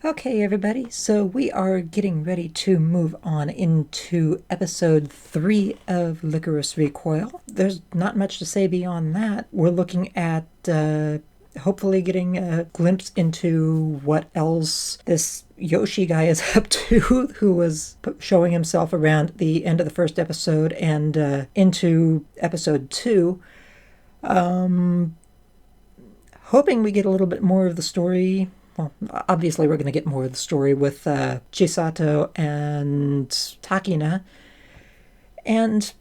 Okay, everybody, so we are getting ready to move on into episode 3 of Lycoris Recoil. There's not much to say beyond that. We're looking at hopefully getting a glimpse into what else this Yoshi guy is up to, who was showing himself around the end of the first episode and into episode 2. Hoping we get a little bit more of the story. Well, obviously we're going to get more of the story with Chisato and Takina, and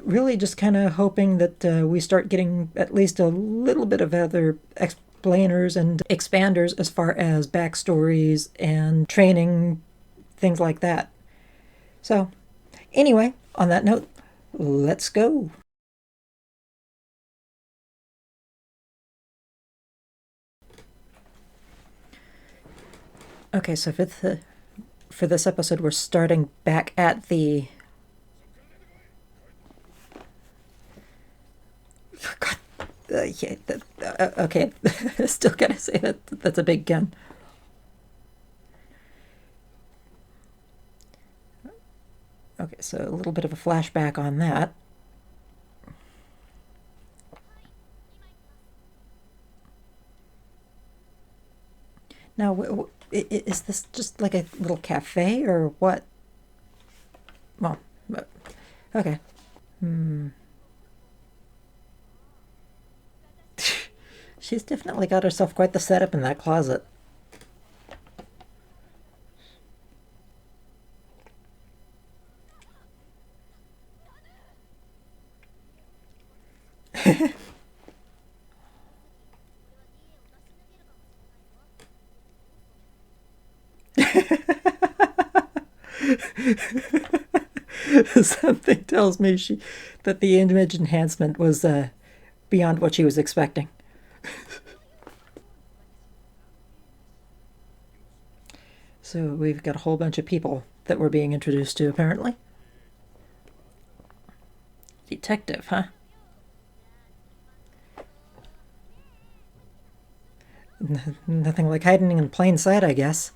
really just kind of hoping that we start getting at least a little bit of other explainers and expanders as far as backstories and training, things like that. So, anyway, on that note, let's go. Okay, so for this episode, we're starting back at the. God, yeah, okay. Still gotta say that's a big gun. Okay, so a little bit of a flashback on that. Now, is this just like a little cafe or what? Well, okay. She's definitely got herself quite the setup in that closet. Something tells me that the image enhancement was beyond what she was expecting. So we've got a whole bunch of people that we're being introduced to, apparently. Detective, huh? Nothing like hiding in plain sight, I guess.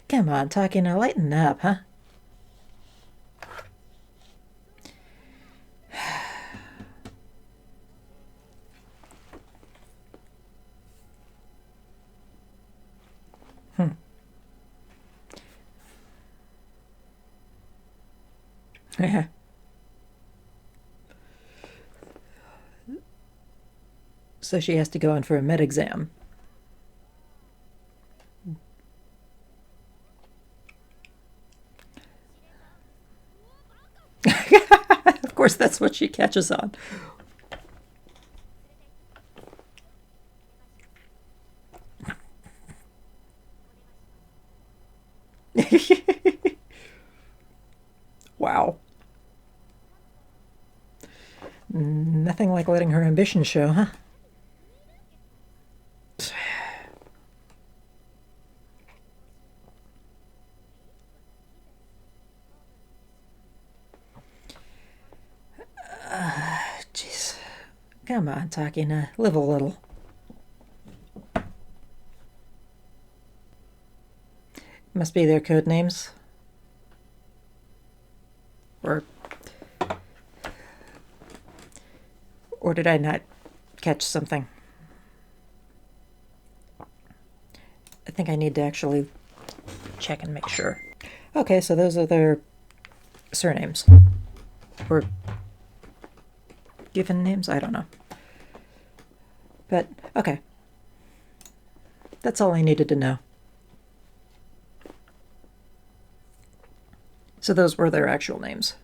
Come on, talking to lighten up, huh? So she has to go in for a med exam. Of course, that's what she catches on. Wow. Nothing like letting her ambition show, huh? Jeez. Come on, Takina. Live a little. Must be their code names. Or. Or did I not catch something? I think I need to actually check and make sure. Okay, so those are their surnames. Or given names? I don't know. But, okay. That's all I needed to know. So those were their actual names.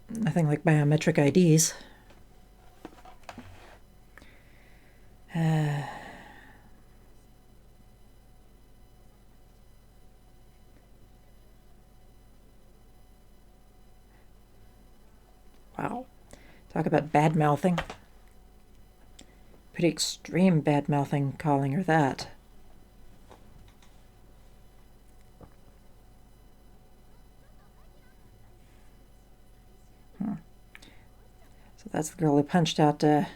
Nothing like biometric IDs. Wow. Talk about bad mouthing. Pretty extreme bad-mouthing calling her that. So that's the girl who punched out, or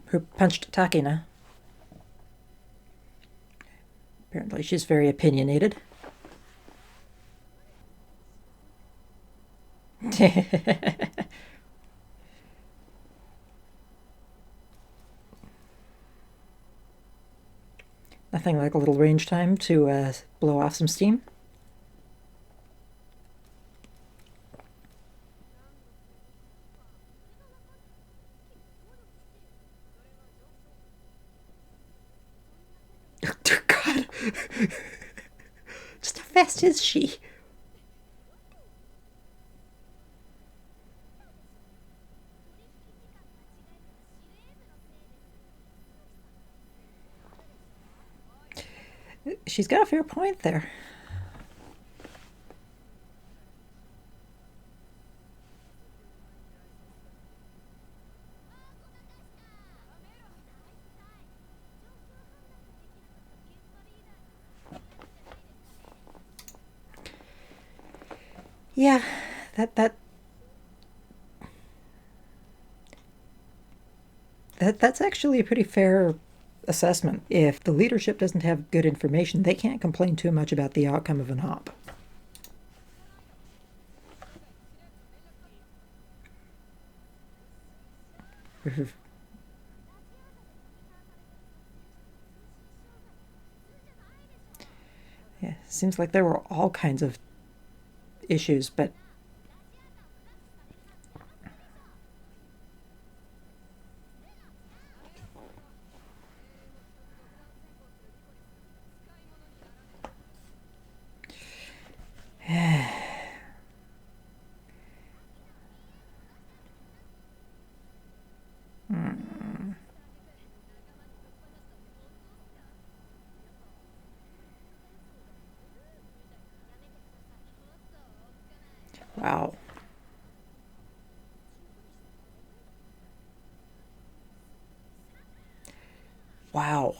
who punched Takina. Apparently she's very opinionated. Nothing like a little range time to blow off some steam. Oh, dear God. Just how fast is she? She's got a fair point there. Yeah, that's actually a pretty fair assessment. If the leadership doesn't have good information, they can't complain too much about the outcome of an op. Yeah, seems like there were all kinds of issues, but wow. Wow.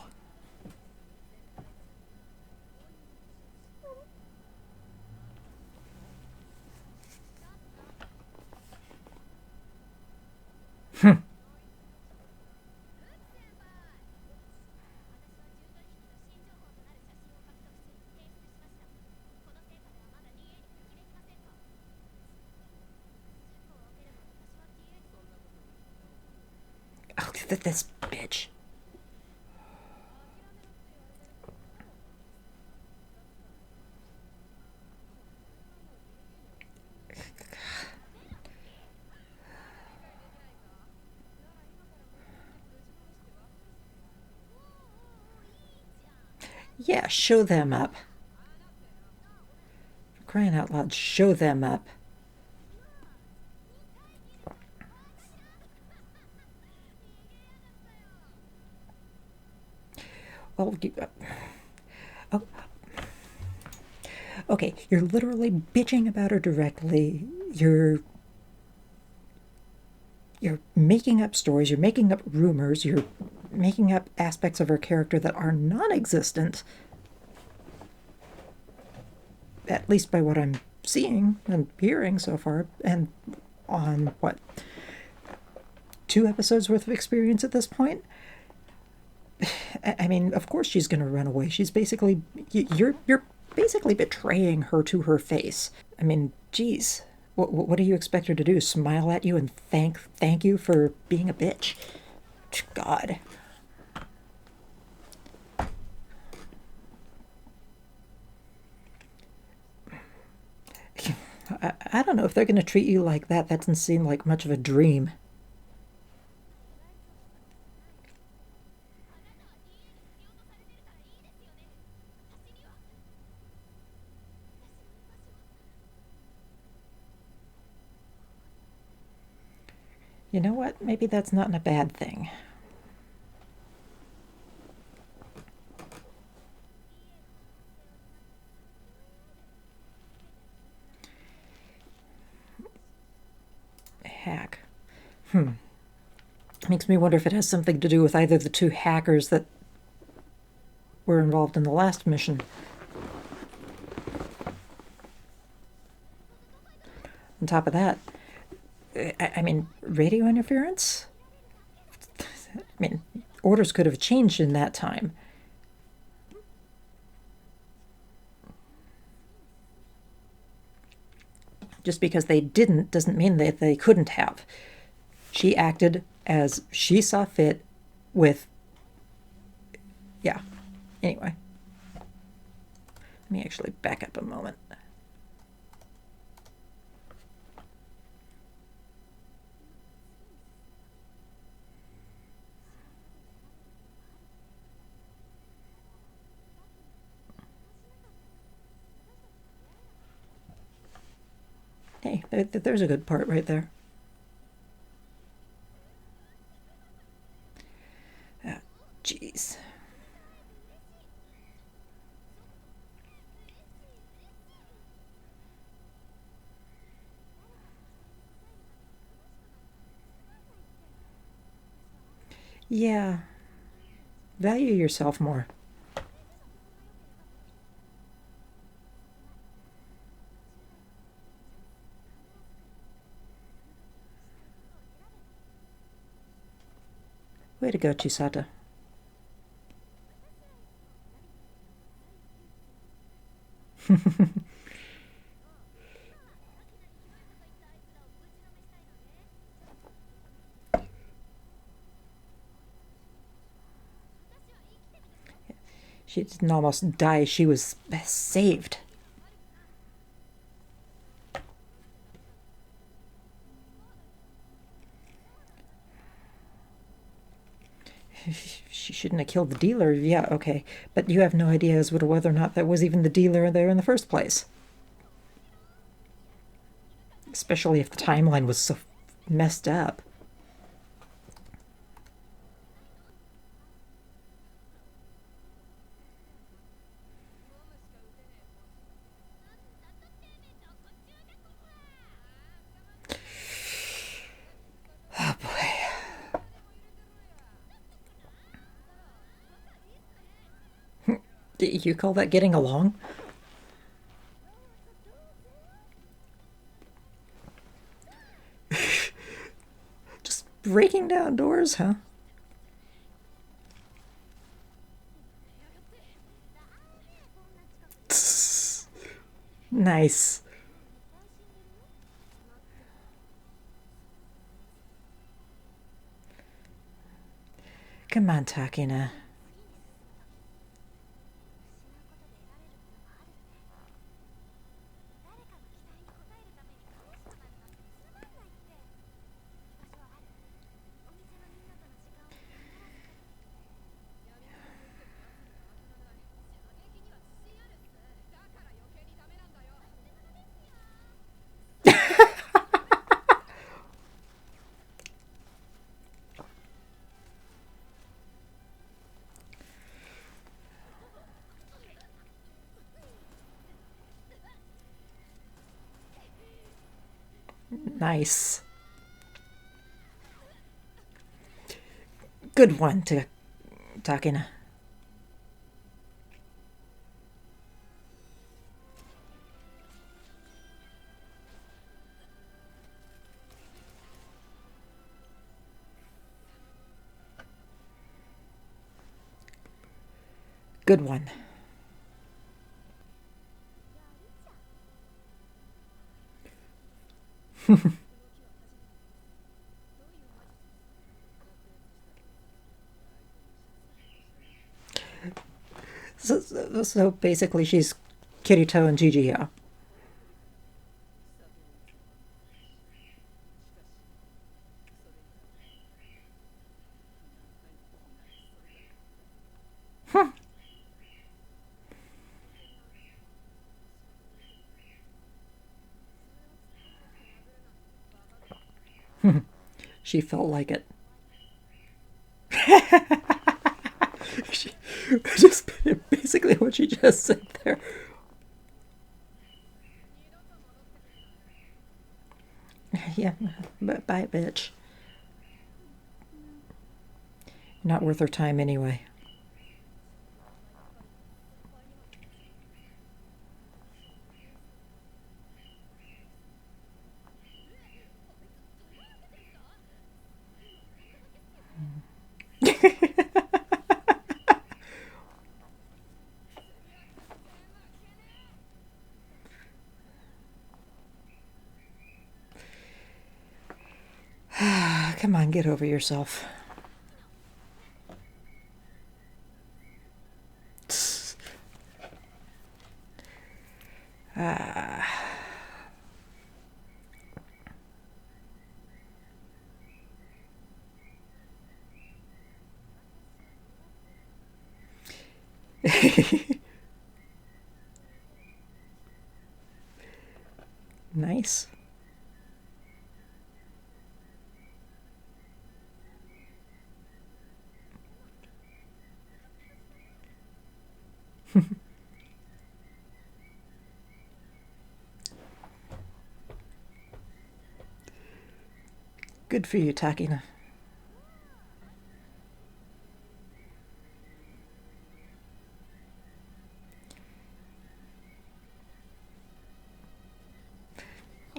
Oh, this bitch. Yeah, show them up. For crying out loud, show them up. Well, oh, okay, you're literally bitching about her directly. You're making up stories, you're making up rumors, you're making up aspects of her character that are non-existent, at least by what I'm seeing and hearing so far, and on what, 2 episodes worth of experience at this point. I mean, of course she's going to run away. She's basically, you're basically betraying her to her face. I mean, geez, what do you expect her to do? Smile at you and thank you for being a bitch? God. I don't know if they're going to treat you like that. That doesn't seem like much of a dream. You know what? Maybe that's not a bad thing. Hack. Makes me wonder if it has something to do with either the two hackers that were involved in the last mission. On top of that, I mean, radio interference? I mean, orders could have changed in that time. Just because they didn't doesn't mean that they couldn't have. She acted as she saw fit with... Yeah. Anyway. Let me actually back up a moment. Hey, there's a good part right there. Jeez. Yeah. Value yourself more. Way to go, Chisato. She didn't almost die, she was saved. She shouldn't have killed the dealer. Yeah, okay. But you have no idea as to whether or not that was even the dealer there in the first place. Especially if the timeline was so messed up. Oh boy. You call that getting along? Just breaking down doors, huh? Nice. Come on, Takina. Nice. Good one to Takina. Good one. So basically she's Kirito and Gigi-yo. She felt like it. Just basically what she just said there. Yeah, bye, bitch. Not worth her time anyway. Come on, get over yourself. Nice. Good for you, Takina.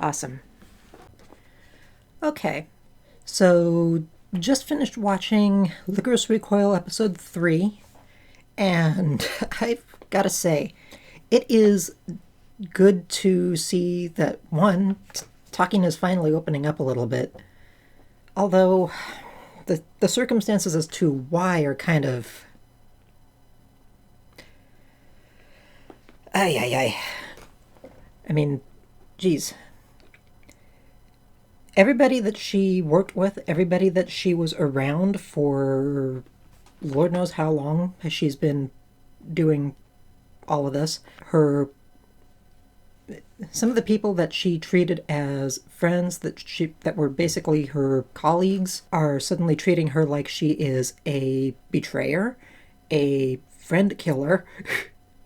Awesome. Okay, so just finished watching Lycoris Recoil episode 3, and I've got to say, it is good to see that, one, talking is finally opening up a little bit, although the circumstances as to why are kind of... I mean, geez. Everybody that she worked with, everybody that she was around for Lord knows how long she's been doing all of this, some of the people that she treated as friends, that were basically her colleagues, are suddenly treating her like she is a betrayer, a friend killer,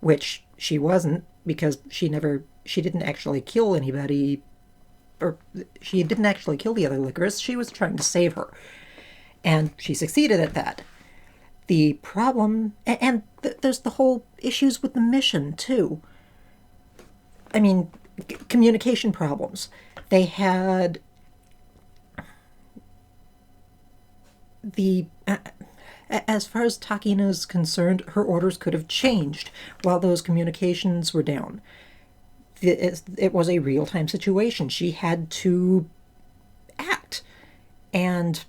which she wasn't, because she didn't actually kill anybody, or she didn't actually kill the other Lycoris. She was trying to save her, and she succeeded at that. The problem, and there's the whole issues with the mission too. I mean, communication problems. They had as far as Takina's concerned, her orders could have changed while those communications were down. It was a real-time situation. She had to act. And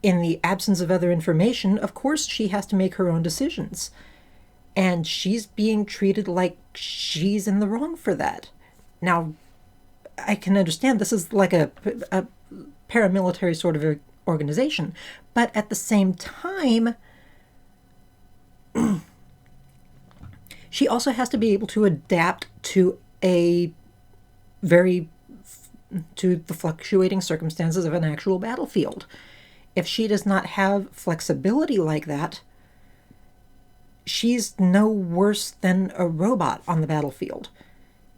in the absence of other information, of course she has to make her own decisions. And she's being treated like she's in the wrong for that. Now, I can understand this is like a paramilitary sort of organization, but at the same time, she also has to be able to adapt to the fluctuating circumstances of an actual battlefield. If she does not have flexibility like that, she's no worse than a robot on the battlefield.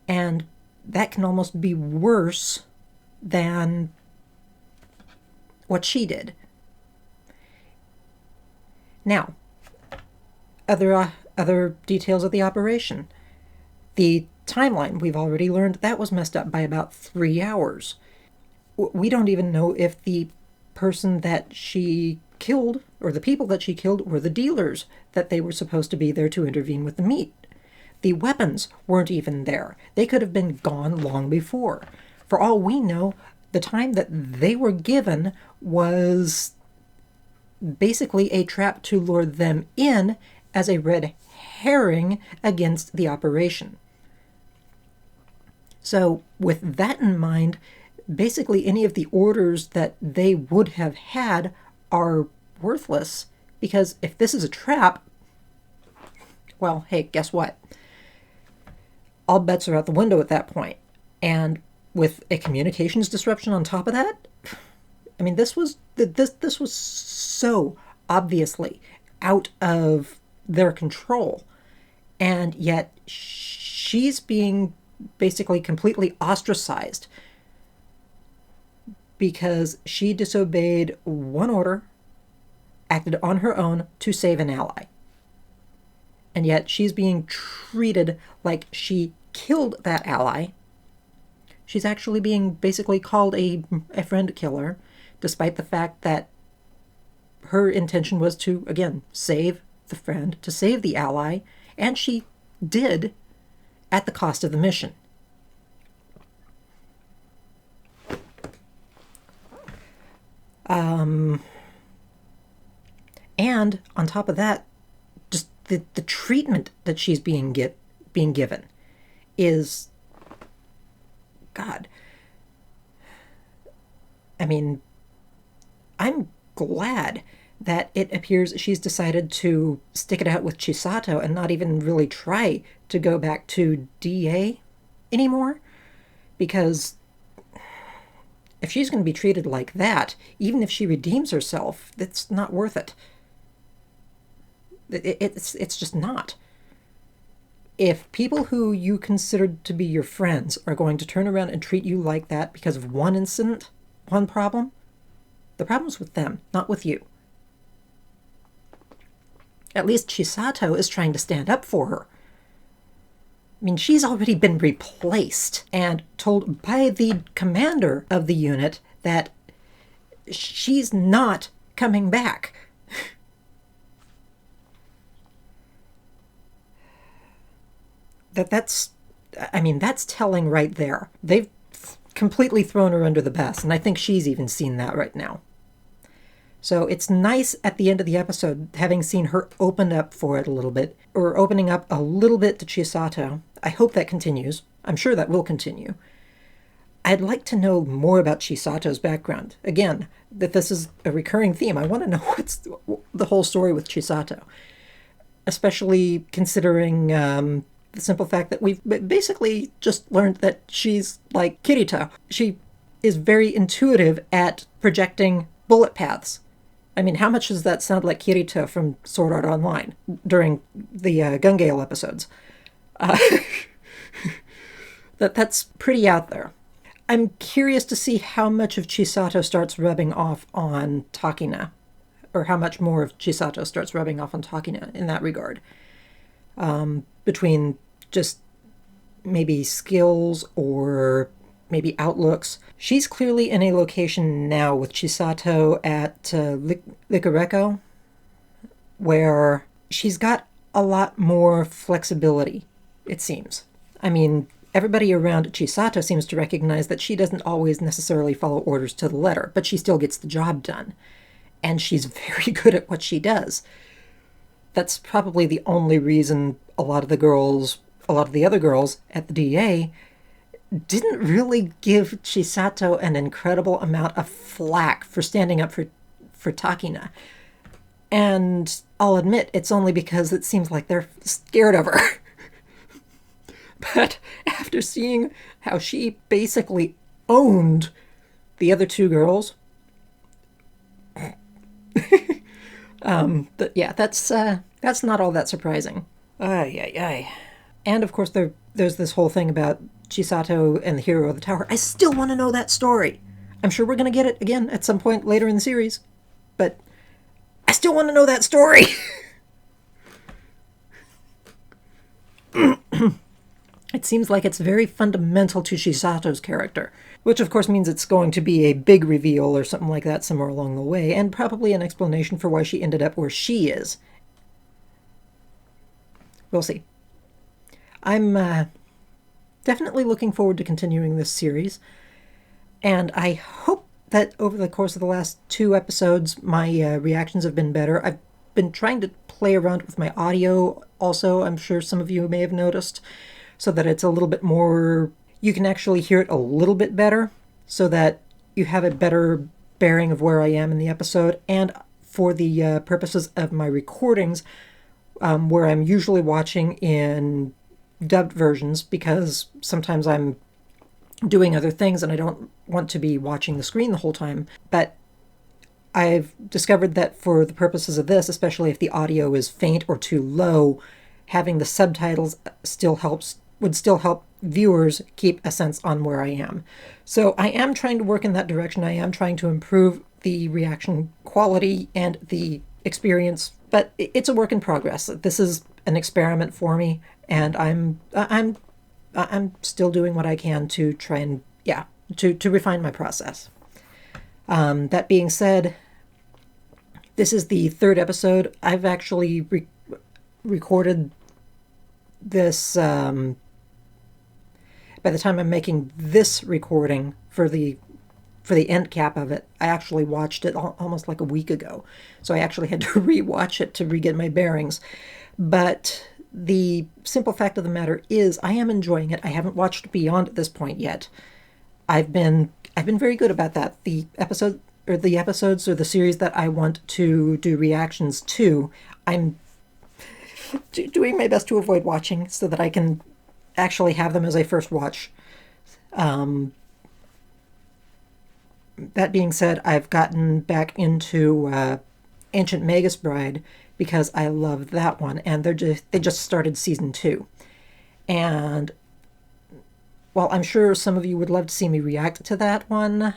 And that can almost be worse than what she did. Now, other details of the operation. The timeline, we've already learned that was messed up by about 3 hours. We don't even know if the person that she killed, or the people that she killed, were the dealers that they were supposed to be there to intervene with the meat. The weapons weren't even there. They could have been gone long before. For all we know, the time that they were given was basically a trap to lure them in as a red herring against the operation. So with that in mind, basically any of the orders that they would have had are worthless, because if this is a trap, well, hey, guess what? All bets are out the window at that point. And with a communications disruption on top of that, I mean, this was so obviously out of their control, and yet she's being basically completely ostracized because she disobeyed one order acted on her own to save an ally. And yet she's being treated like she killed that ally. She's actually being basically called a friend killer, despite the fact that her intention was to, again, save the friend, to save the ally, and she did at the cost of the mission. And on top of that, just the treatment that she's being given is, God. I mean, I'm glad that it appears she's decided to stick it out with Chisato and not even really try to go back to DA anymore. Because if she's going to be treated like that, even if she redeems herself, it's not worth it. It's just not. If people who you considered to be your friends are going to turn around and treat you like that because of one incident, one problem, the problem's with them, not with you. At least Chisato is trying to stand up for her. I mean, she's already been replaced and told by the commander of the unit that she's not coming back. That's telling right there. They've completely thrown her under the bus, and I think she's even seen that right now. So it's nice at the end of the episode, having seen her open up for it a little bit, or opening up a little bit to Chisato. I hope that continues. I'm sure that will continue. I'd like to know more about Chisato's background. Again, that this is a recurring theme. I want to know what's the whole story with Chisato. Especially considering the simple fact that we've basically just learned that she's like Kirito. She is very intuitive at projecting bullet paths. I mean, how much does that sound like Kirito from Sword Art Online during the Gun Gale episodes? That's pretty out there. I'm curious to see how much of Chisato starts rubbing off on Takina, or how much more of Chisato starts rubbing off on Takina in that regard. Between just maybe skills or maybe outlooks. She's clearly in a location now with Chisato at Lycoris, where she's got a lot more flexibility, it seems. I mean, everybody around Chisato seems to recognize that she doesn't always necessarily follow orders to the letter, but she still gets the job done. And she's very good at what she does. That's probably the only reason a lot of the other girls at the DA didn't really give Chisato an incredible amount of flack for standing up for Takina. And I'll admit, it's only because it seems like they're scared of her. But after seeing how she basically owned the other two girls, but yeah, that's not all that surprising. Ay. And of course, there's this whole thing about Chisato and the hero of the tower. I still want to know that story. I'm sure we're going to get it again at some point later in the series. But I still want to know that story. It seems like it's very fundamental to Chisato's character, which of course means it's going to be a big reveal or something like that somewhere along the way, and probably an explanation for why she ended up where she is. We'll see. I'm definitely looking forward to continuing this series, and I hope that over the course of the last 2 episodes, my reactions have been better. I've been trying to play around with my audio also, I'm sure some of you may have noticed, so that it's a little bit more, you can actually hear it a little bit better, so that you have a better bearing of where I am in the episode, and for the purposes of my recordings, where I'm usually watching in dubbed versions, because sometimes I'm doing other things and I don't want to be watching the screen the whole time. But I've discovered that for the purposes of this, especially if the audio is faint or too low, having the subtitles would still help viewers keep a sense on where I am. So I am trying to work in that direction. I am trying to improve the reaction quality and the experience, but it's a work in progress. This is an experiment for me, and I'm still doing what I can to try and to refine my process. That being said, this is the third episode. I've actually recorded this. By the time I'm making this recording for the end cap of it, I actually watched it almost like a week ago. So I actually had to re-watch it to re-get my bearings. But the simple fact of the matter is I am enjoying it. I haven't watched beyond at this point yet. I've been very good about that. The episodes or the series that I want to do reactions to, I'm doing my best to avoid watching so that I can actually have them as a first watch. That being said, I've gotten back into Ancient Magus Bride because I love that one, and they just started season 2. And while I'm sure some of you would love to see me react to that one,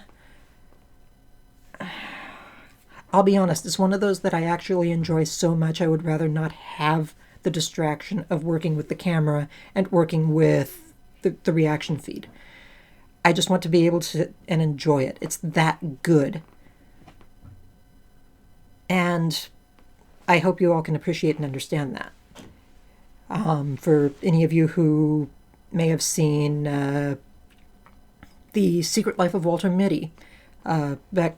I'll be honest, it's one of those that I actually enjoy so much I would rather not have the distraction of working with the camera and working with the reaction feed. I just want to be able to sit and enjoy it. It's that good. And I hope you all can appreciate and understand that. For any of you who may have seen The Secret Life of Walter Mitty, back,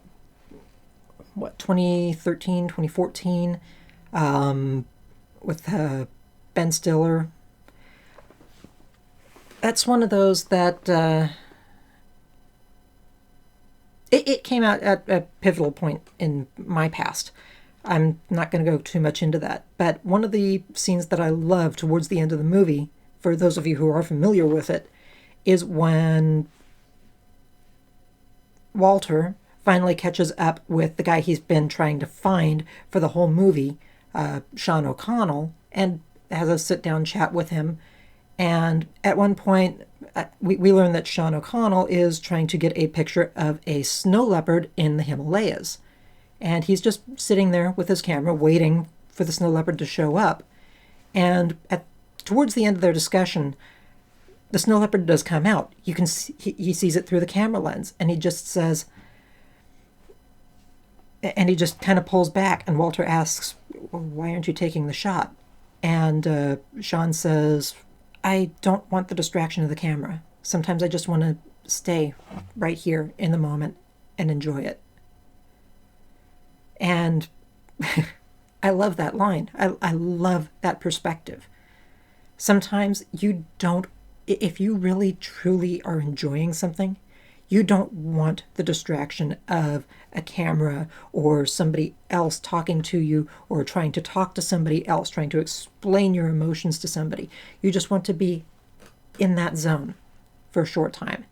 2013, 2014, with Ben Stiller. That's one of those that it came out at a pivotal point in my past. I'm not going to go too much into that, but one of the scenes that I love towards the end of the movie, for those of you who are familiar with it, is when Walter finally catches up with the guy he's been trying to find for the whole movie, Sean O'Connell, and has a sit-down chat with him. And at one point, we learn that Sean O'Connell is trying to get a picture of a snow leopard in the Himalayas. And he's just sitting there with his camera waiting for the snow leopard to show up. And towards the end of their discussion, the snow leopard does come out. You can see, he sees it through the camera lens, and he just says, and he just kind of pulls back, and Walter asks, "Why aren't you taking the shot?" And Sean says, "I don't want the distraction of the camera. Sometimes I just want to stay right here in the moment and enjoy it." And I love that line. I love that perspective. Sometimes you don't, if you really truly are enjoying something, you don't want the distraction of a camera or somebody else talking to you or trying to talk to somebody else, trying to explain your emotions to somebody. You just want to be in that zone for a short time.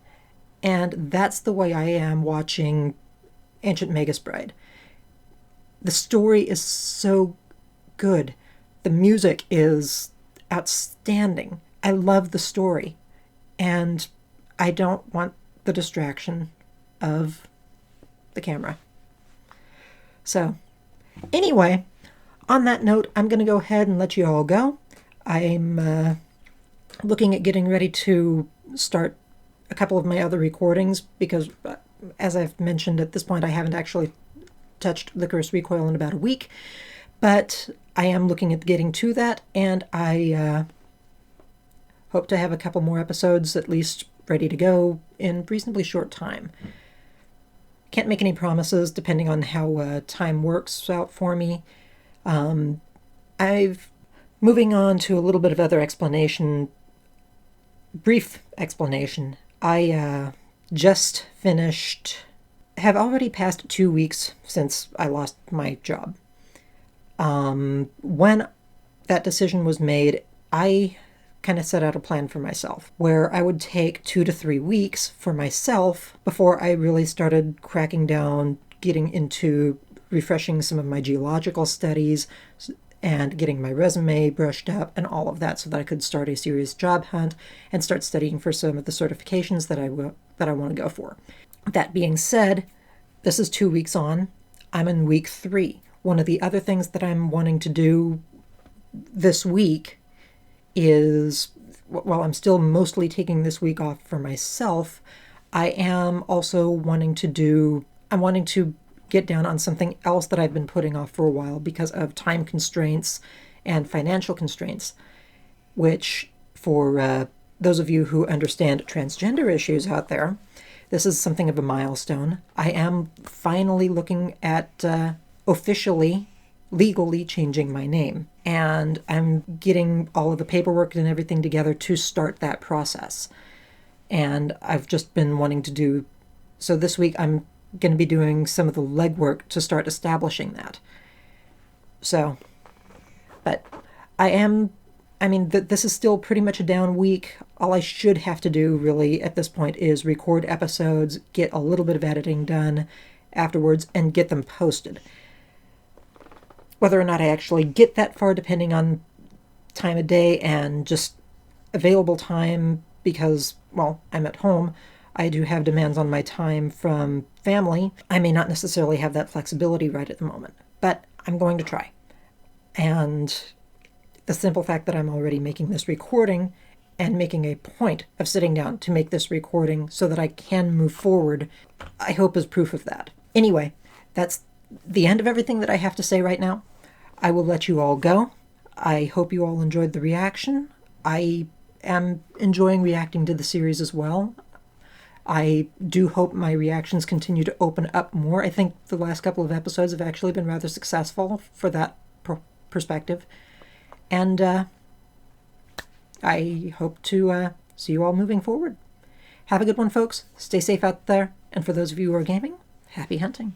And that's the way I am watching Ancient Magus Bride. The story is so good. The music is outstanding. I love the story. And I don't want the distraction of the camera. So, anyway, on that note, I'm going to go ahead and let you all go. I'm looking at getting ready to start a couple of my other recordings because, as I've mentioned at this point, I haven't actually touched Lycoris Recoil in about a week, but I am looking at getting to that, and I hope to have a couple more episodes at least ready to go in reasonably short time. Can't make any promises depending on how time works out for me. Moving on to a little bit of other explanation, brief explanation. I just finished, have already passed 2 weeks since I lost my job. When that decision was made, I kind of set out a plan for myself where I would take 2 to 3 weeks for myself before I really started cracking down, getting into refreshing some of my geological studies and getting my resume brushed up and all of that so that I could start a serious job hunt and start studying for some of the certifications that I want to go for. That being said, this is 2 weeks on. I'm in week 3. One of the other things that I'm wanting to do this week is, while I'm still mostly taking this week off for myself, I am also wanting to get down on something else that I've been putting off for a while because of time constraints and financial constraints, which for those of you who understand transgender issues out there, this is something of a milestone. I am finally looking at officially, legally changing my name, and I'm getting all of the paperwork and everything together to start that process. And I've just been wanting to do so this week. I'm going to be doing some of the legwork to start establishing that. So, but this is still pretty much a down week. All I should have to do really at this point is record episodes, get a little bit of editing done afterwards, and get them posted. Whether or not I actually get that far, depending on time of day and just available time, because, well, I'm at home. I do have demands on my time from family. I may not necessarily have that flexibility right at the moment, but I'm going to try. And the simple fact that I'm already making this recording and making a point of sitting down to make this recording so that I can move forward, I hope is proof of that. Anyway, that's the end of everything that I have to say right now. I will let you all go. I hope you all enjoyed the reaction. I am enjoying reacting to the series as well. I do hope my reactions continue to open up more. I think the last couple of episodes have actually been rather successful for that perspective. And I hope to see you all moving forward. Have a good one, folks. Stay safe out there. And for those of you who are gaming, happy hunting.